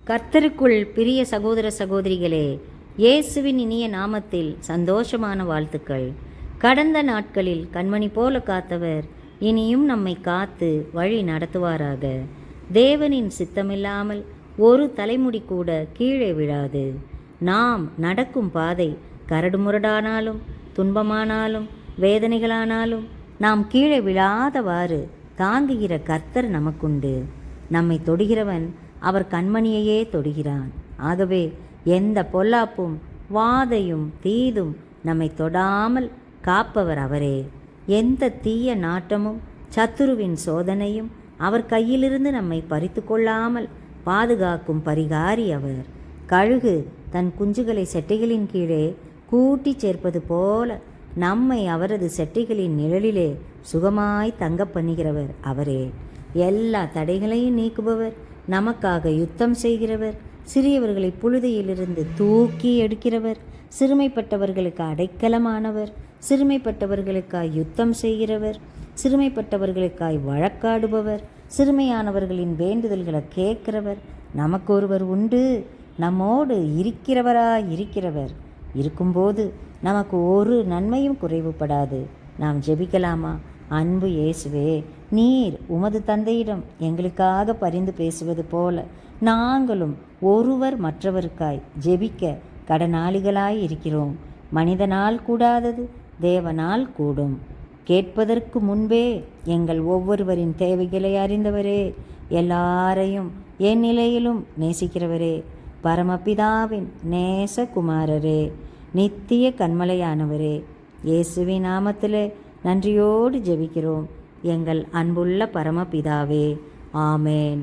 கர்த்தருக்குள் பிரிய சகோதர சகோதரிகளே, இயேசுவின் இனிய நாமத்தில் சந்தோஷமான வாழ்த்துக்கள். கடந்த நாட்களில் கண்மணி போல காத்தவர் இனியும் நம்மை காத்து வழி நடத்துவாராக. தேவனின் சித்தமில்லாமல் ஒரு தலைமுடி கூட கீழே விழாது. நாம் நடக்கும் பாதை கரடுமுரடானாலும் துன்பமானாலும் வேதனைகளானாலும் நாம் கீழே விழாதவாறு தாங்குகிற கர்த்தர் நமக்குண்டு. நம்மை தொடுகிறவன் அவர் கண்மணியையே தொடுகிறான். ஆகவே எந்த பொல்லாப்பும் வாதையும் தீதும் நம்மை தொடாமல் காப்பவர் அவரே. எந்த தீய நாட்டமும் சத்துருவின் சோதனையும் அவர் கையிலிருந்து நம்மை பறித்து கொள்ளாமல் பாதுகாக்கும் பரிகாரி அவர். கழுகு தன் குஞ்சுகளை செட்டைகளின் கீழே கூட்டி சேர்ப்பது போல நம்மை அவரது செட்டைகளின் நிழலிலே சுகமாய் தங்க பண்ணுகிறவர் அவரே. எல்லா தடைகளையும் நீக்குபவர், நமக்காக யுத்தம் செய்கிறவர், சிறியவர்களை புழுதியிலிருந்து தூக்கி எடுக்கிறவர், சிறுமைப்பட்டவர்களுக்கு அடைக்கலமானவர், சிறுமைப்பட்டவர்களுக்காய் யுத்தம் செய்கிறவர், சிறுமைப்பட்டவர்களுக்காய் வழக்காடுபவர், சிறுமையானவர்களின் வேண்டுதல்களை கேட்கிறவர். நமக்கு ஒருவர் உண்டு, நம்மோடு இருக்கிறவர். இருக்கும்போது நமக்கு ஒரு நன்மையும் குறைவுபடாது. நாம் ஜெபிக்கலாமா? அன்பு இயேசுவே, நீர் உமது தந்தையிடம் எங்களுக்காக பரிந்து பேசுவது போல நாங்களும் ஒருவர் மற்றவருக்காய் ஜெபிக்க கடனாளிகளாய் இருக்கிறோம். மனிதனால் கூடாதது தேவனால் கூடும். கேட்பதற்கு முன்பே எங்கள் ஒவ்வொருவரின் தேவைகளை அறிந்தவரே, எல்லாரையும் என் நிலையிலும் நேசிக்கிறவரே, பரமபிதாவின் நேசகுமாரரே, நித்திய கண்மலையானவரே, இயேசுவின் நாமத்திலே நன்றியோடு ஜெபிக்கிறோம் எங்கள் அன்புள்ள பரமபிதாவே. ஆமேன்.